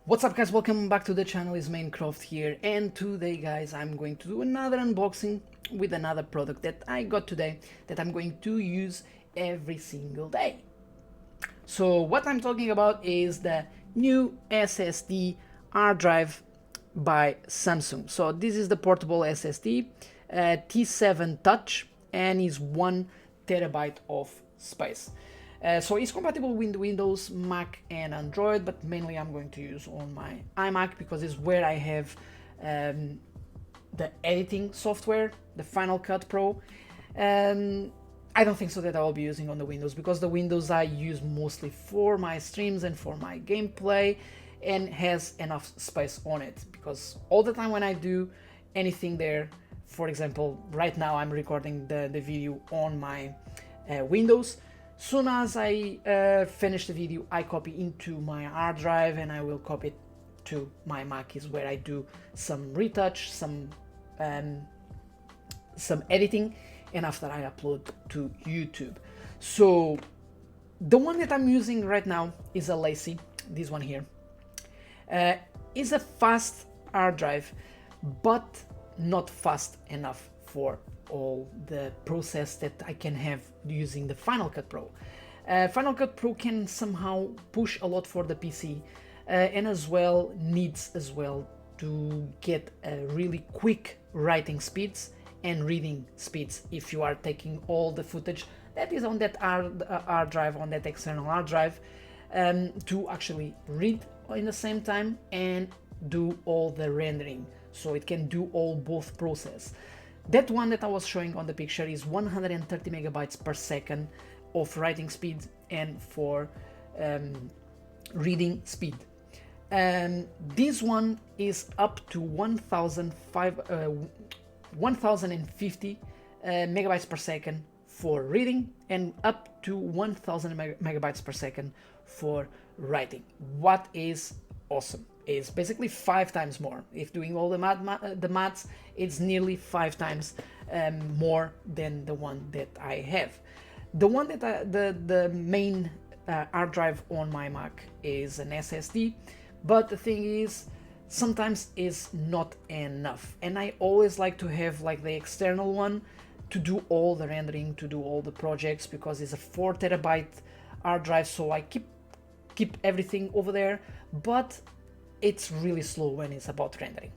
What's up guys, welcome back to the channel. It's Minecraft here, and today guys I'm going to do another unboxing with another product that I got today that I'm going to use every single day. So what I'm talking about is the new SSD hard drive by Samsung. So this is the portable SSD T7 Touch and is 1 TB of space. So it's compatible with Windows, Mac and Android, but mainly I'm going to use on my iMac because it's where I have the editing software, the Final Cut Pro. I don't think so that I will be using on the Windows, because the Windows I use mostly for my streams and for my gameplay and has enough space on it, because all the time when I do anything there, for example, right now I'm recording the video on my Windows. Soon as I finish the video, I copy into my hard drive and I will copy it to my Mac, is where I do some retouch, some editing, and after I upload to YouTube. So the one that I'm using right now is a Lacy, this one here. Is a fast hard drive, but not fast enough for all the process that I can have using the Final Cut Pro. Final Cut Pro can somehow push a lot for the PC, and as well needs as well to get really quick writing speeds and reading speeds if you are taking all the footage that is on that hard drive, on that external hard drive, to actually read in the same time and do all the rendering, so it can do all both process. That one that I was showing on the picture is 130 megabytes per second of writing speed and for reading speed. This one is up to 1050 megabytes per second for reading and up to 1000 megabytes per second for writing. What is awesome is basically 5 times more. If doing all the maths, it's nearly 5 times more than the one that I have. The one that the main hard drive on my Mac is an SSD, but the thing is, sometimes is not enough, and I always like to have like the external one to do all the rendering, to do all the projects, because it's a 4 TB hard drive, so I keep everything over there, but it's really slow when it's about rendering.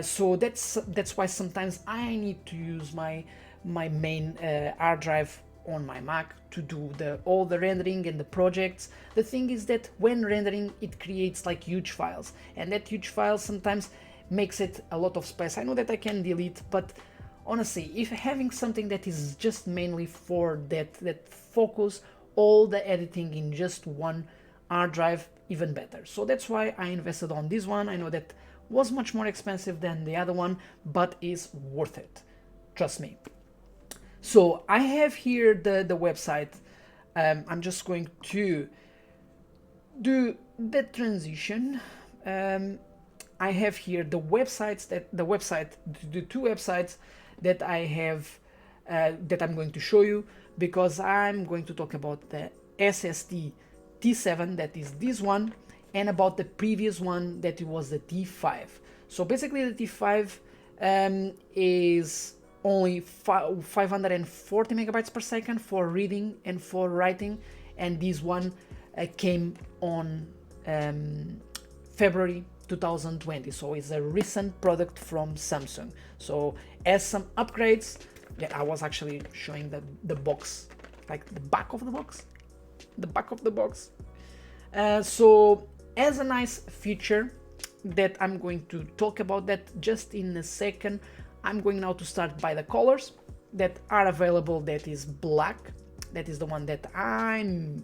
So that's why sometimes I need to use my main hard drive on my Mac to do all the rendering and the projects. The thing is that when rendering, it creates like huge files, and that huge file sometimes makes it a lot of space. I know that I can delete, but honestly, if having something that is just mainly for that focus all the editing in just one hard drive, even better. So that's why I invested on this one. I know that was much more expensive than the other one, but is worth it, trust me. So I have here the website. I'm just going to do the transition. I have here the two websites that I have, that I'm going to show you, because I'm going to talk about the SSD T7, that is this one, and about the previous one that it was the T5. So basically the T5 is only 540 megabytes per second for reading and for writing, and this one came on February 2020, so it's a recent product from Samsung. So as some upgrades, yeah, I was actually showing the box, like the back of the box. So as a nice feature that I'm going to talk about that just in a second, I'm going now to start by the colors that are available. That is black, that is the one that I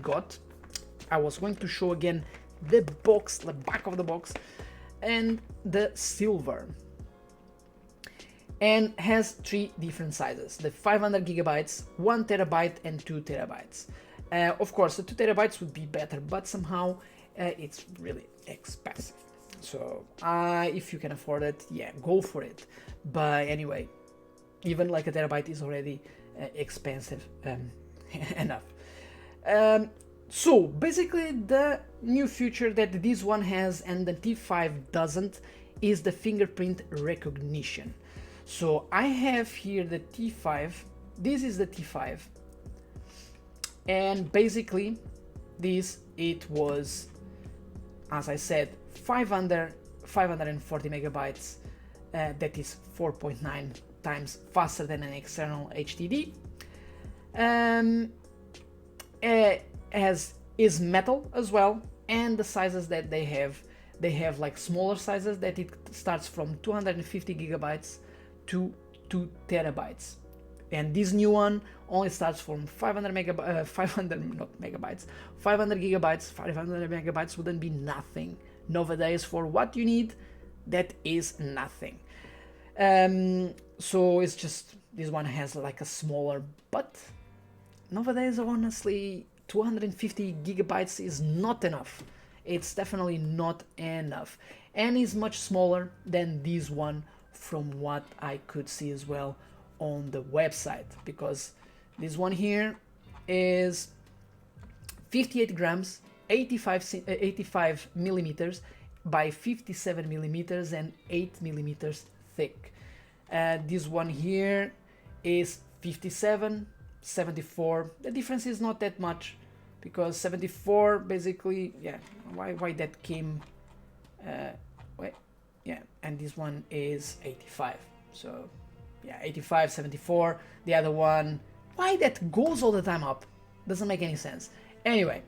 got. I was going to show again the back of the box, and the silver, and has 3 different sizes: the 500 gigabytes, 1 TB and 2 TB. Of course the 2 TB would be better, but somehow it's really expensive. So if you can afford it, yeah, go for it. But anyway, even like a terabyte is already expensive enough. So basically the new feature that this one has and the T5 doesn't is the fingerprint recognition. So I have here the T5, this is the T5, and basically this, it was, as I said, 540 megabytes, that is 4.9 times faster than an external HDD. Is metal as well, and the sizes that they have like smaller sizes that it starts from 250 gigabytes to 2 terabytes, and this new one only starts from 500 gigabytes. 500 megabytes wouldn't be nothing nowadays for what you need. That is nothing. So it's just, this one has like a smaller, but nowadays honestly 250 gigabytes is not enough. It's definitely not enough, and is much smaller than this one from what I could see as well on the website, because this one here is 58 grams, 85 millimeters by 57 millimeters and 8 millimeters thick. This one here is 57, 74. The difference is not that much, because 74 basically, yeah, why that came, wait, yeah, and this one is 85. So yeah, 85, 74. The other one, why that goes all the time up? Doesn't make any sense. Anyway,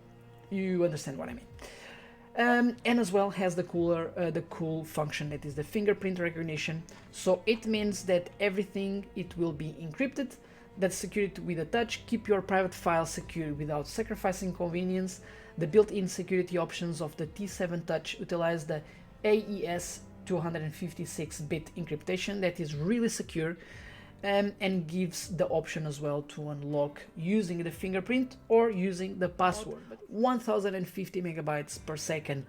you understand what I mean. And as well has the cool function that is the fingerprint recognition. So it means that everything, it will be encrypted. That's security with a touch. Keep your private files secure without sacrificing convenience. The built-in security options of the T7 Touch utilize the AES 256-bit encryptation that is really secure, and gives the option as well to unlock using the fingerprint or using the password. 1050 megabytes per second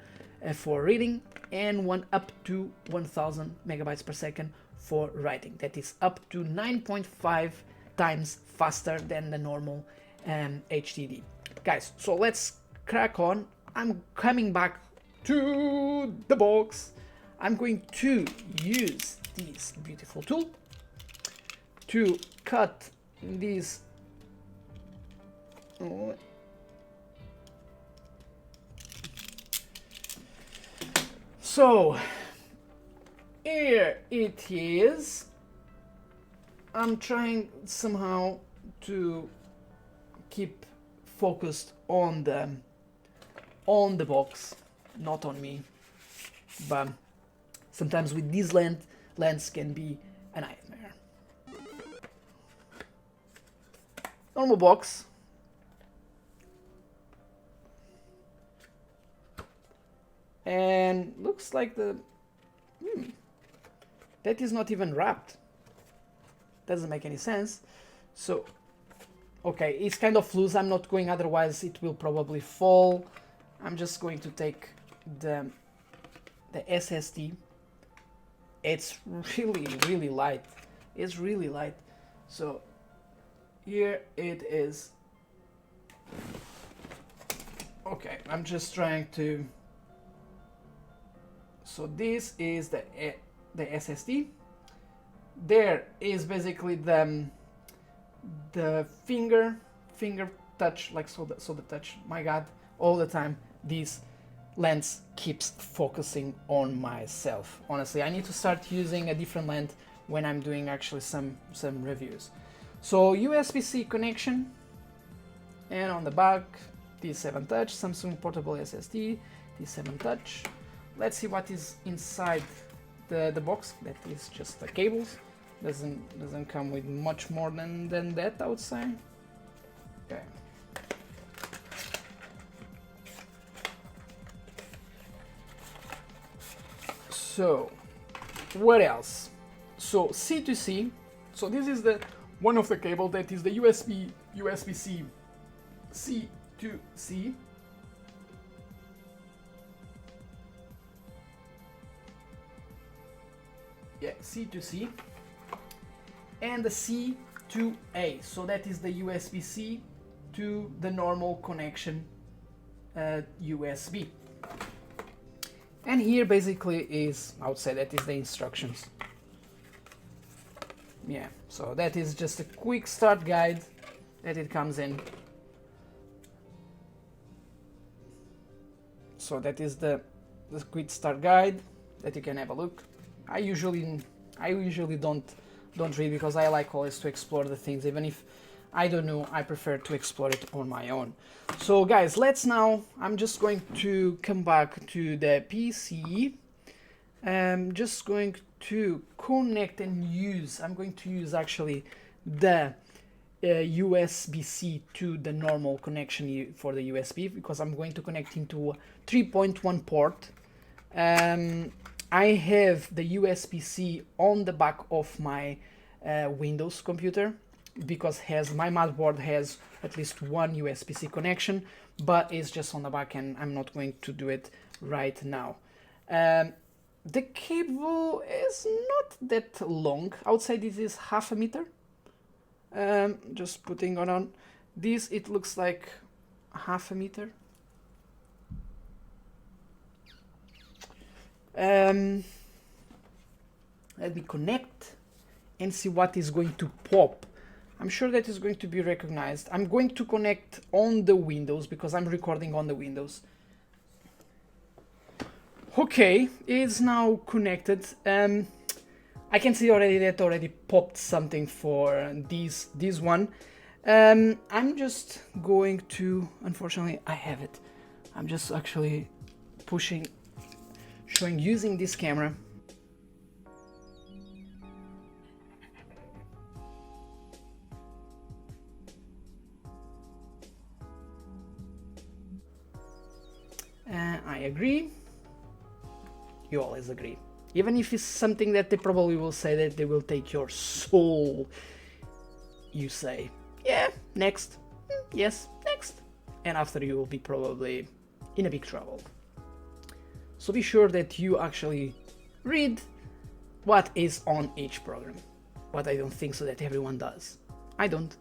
for reading, and up to 1000 megabytes per second for writing. That is up to 9.5 times faster than the normal HDD. Guys, so let's crack on. I'm coming back to the box. I'm going to use this beautiful tool to cut these. So here it is. I'm trying somehow to keep focused on the box, not on me, but sometimes with this lens can be a nightmare. Normal box. And looks like that is not even wrapped. Doesn't make any sense. So, okay, it's kind of loose. I'm not going, otherwise it will probably fall. I'm just going to take the SSD. It's really light. It's really light. So here it is. Okay, I'm just trying to. So this is the SSD. There is basically the finger touch, like so the touch. My God, all the time this lens keeps focusing on myself. Honestly, I need to start using a different lens when I'm doing actually some reviews. So USB-C connection, and on the back T7 Touch, Samsung portable SSD, T7 Touch. Let's see what is inside the box. That is just the cables. Doesn't come with much more than that, I would say. Okay. So what else? So C2C. So this is the one of the cable that is the USB-C C2C. Yeah, C2C. And the C2A, so that is the USB-C to the normal connection USB. And here basically is, I would say that is the instructions. Yeah, so that is just a quick start guide that it comes in. So that is the quick start guide that you can have a look. I usually don't read because I like always to explore the things, even if I don't know, I prefer to explore it on my own. So guys, I'm just going to come back to the PC. I'm just going to connect and I'm going to use actually the USB-C to the normal connection for the USB, because I'm going to connect into a 3.1 port. I have the USB-C on the back of my Windows computer, because my motherboard has at least one USB-C connection, but it's just on the back and I'm not going to do it right now. The cable is not that long. I would say this is half a meter. Just putting on this, it looks like half a meter. Let me connect and see what is going to pop. I'm sure that is going to be recognized. I'm going to connect on the Windows because I'm recording on the Windows. Okay, it's now connected. I can see already that already popped something for this one. I'm just going to, unfortunately I have it. I'm just actually showing using this camera. I agree. You always agree. Even if it's something that they probably will say that they will take your soul. You say, yeah, next. Yes, next. And after you will be probably in a big trouble. So be sure that you actually read what is on each program. But I don't think so that everyone does. I don't.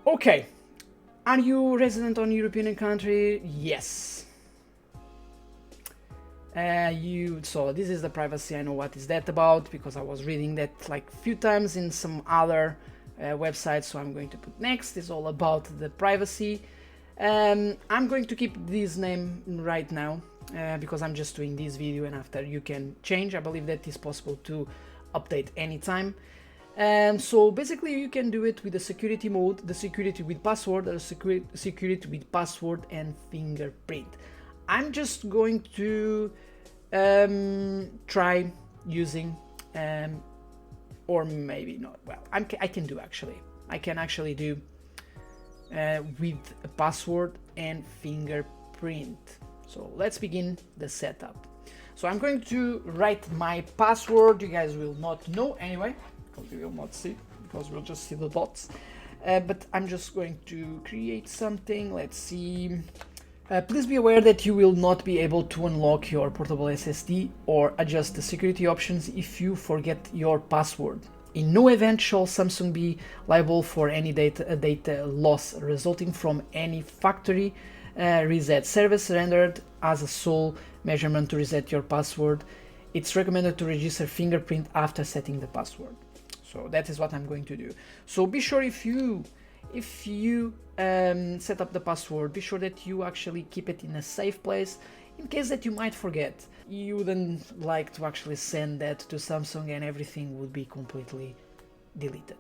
Okay. Are you resident on European country? Yes. So this is the privacy. I know what is that about because I was reading that like a few times in some other websites. So I'm going to put next. It's all about the privacy. I'm going to keep this name right now because I'm just doing this video, and after you can change. I believe that is possible to update anytime. So basically you can do it with the security mode, the security with password, or security with password and fingerprint. I'm just going to try using, or maybe not. Well, I can actually do with a password and fingerprint. So let's begin the setup. So I'm going to write my password. You guys will not know anyway, because you will not see, because we'll just see the dots. But I'm just going to create something. Let's see. Please be aware that you will not be able to unlock your portable SSD or adjust the security options if you forget your password. In no event shall Samsung be liable for any data loss resulting from any factory reset service rendered as a sole measurement to reset your password. It's recommended to register fingerprint after setting the password. So that is what I'm going to do. So be sure if you set up the password, be sure that you actually keep it in a safe place in case that you might forget. You wouldn't like to actually send that to Samsung and everything would be completely deleted.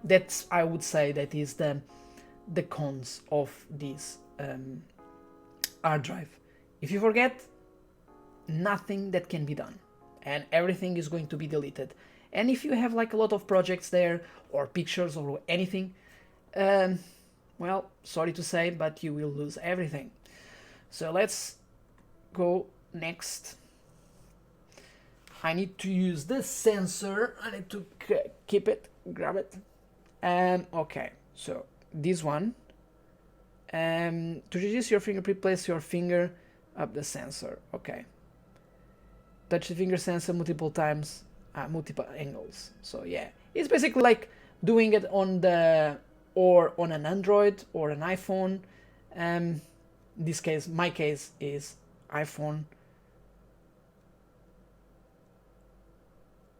That's, I would say, that is the cons of this hard drive. If you forget, nothing that can be done and everything is going to be deleted. And if you have like a lot of projects there or pictures or anything, well, sorry to say, but you will lose everything. So let's go next. I need to use the sensor. I need to keep it, grab it. Okay, so this one. To reduce your fingerprint, place your finger up the sensor. Okay. Touch the finger sensor multiple times at multiple angles. So yeah, it's basically like doing it on the or on an Android or an iPhone. In this case, my case is iPhone.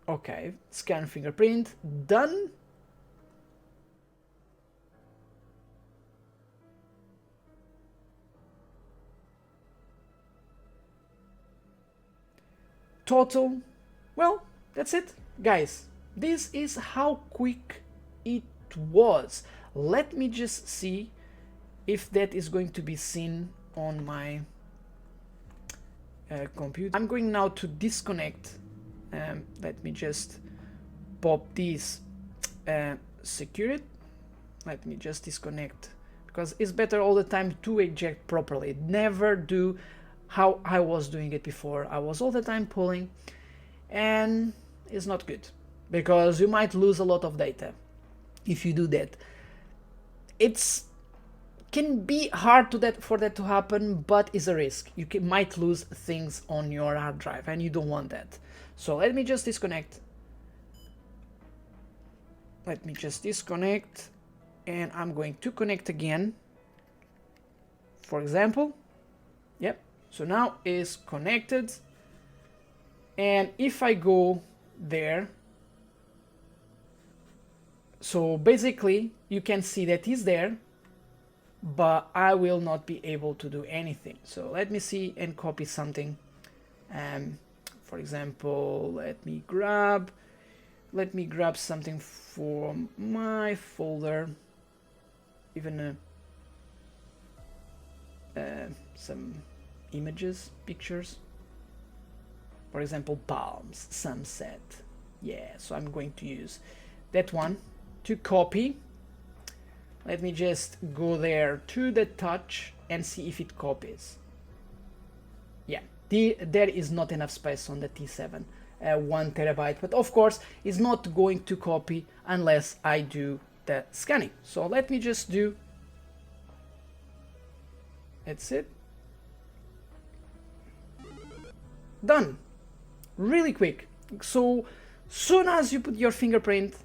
Okay, scan fingerprint, done. Total, well, that's it, guys. This is how quick it was. Let me just see if that is going to be seen on my computer. I'm going now to disconnect. Let me just pop this, secure it. Let me just disconnect, because it's better all the time to eject properly. Never do how I was doing it before. I was all the time pulling, and it's not good, because you might lose a lot of data if you do that. It's can be hard for that to happen, but it's a risk. You might lose things on your hard drive, and you don't want that. So let me just disconnect. Let me just disconnect, and I'm going to connect again. For example, yep. So now it's connected, and if I go there, so basically you can see that it's there, but I will not be able to do anything. So let me see and copy something. For example, let me grab something from my folder, even some images, pictures. For example, palms, sunset. Yeah, so I'm going to use that one to copy. Let me just go there to the touch and see if it copies. Yeah, there is not enough space on the T7, 1 terabyte, but of course it's not going to copy unless I do the scanning. So let me just do, that's it, done, really quick. So soon as you put your fingerprint,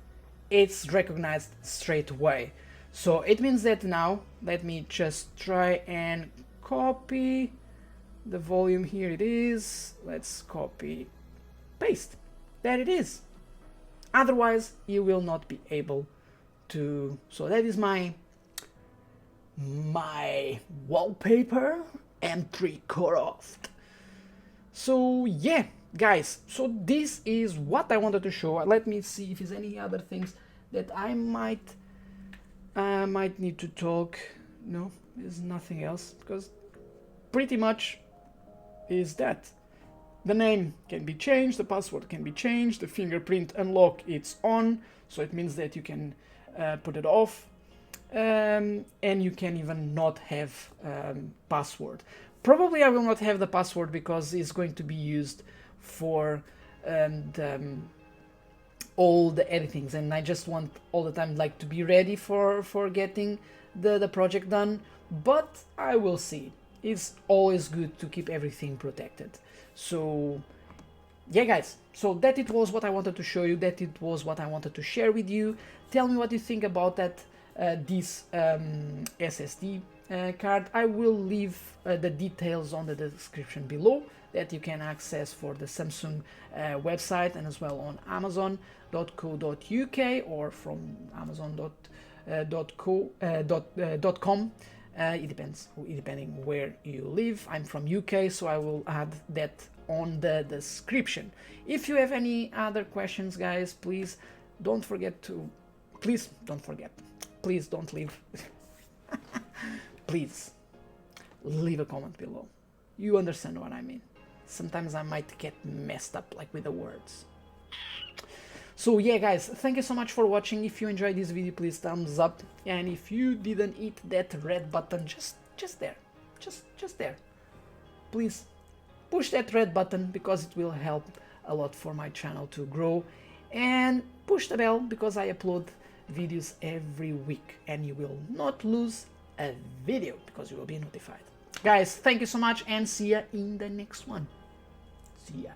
it's recognized straight away. So it means that now, let me just try and copy the volume. Here it is. Let's copy, paste. There it is. Otherwise, you will not be able to. So that is my wallpaper M3 Croft. So yeah, guys. So this is what I wanted to show. Let me see if there's any other things that I might need to talk. No, there's nothing else, because pretty much is that. The name can be changed, the password can be changed, the fingerprint unlock, it's on, so it means that you can put it off, and you can even not have password. Probably I will not have the password because it's going to be used for all the editings, and I just want all the time like to be ready for getting the project done. But I will see. It's always good to keep everything protected. So yeah, guys, so that it was what I wanted to show you, that it was what I wanted to share with you. Tell me what you think about that this SSD card. I will leave the details on the description below that you can access for the Samsung website, and as well on amazon.co.uk or from amazon.com. It depends, depending where you live. I'm from UK, so I will add that on the description. If you have any other questions, guys, please don't forget to, please don't leave please leave a comment below. You understand what I mean. Sometimes I might get messed up like with the words. So yeah, guys, thank you so much for watching. If you enjoyed this video, please thumbs up, and if you didn't hit that red button just there, just there, please push that red button, because it will help a lot for my channel to grow, and push the bell because I upload videos every week and you will not lose a video because you will be notified. Guys, thank you so much, and see ya in the next one. See ya.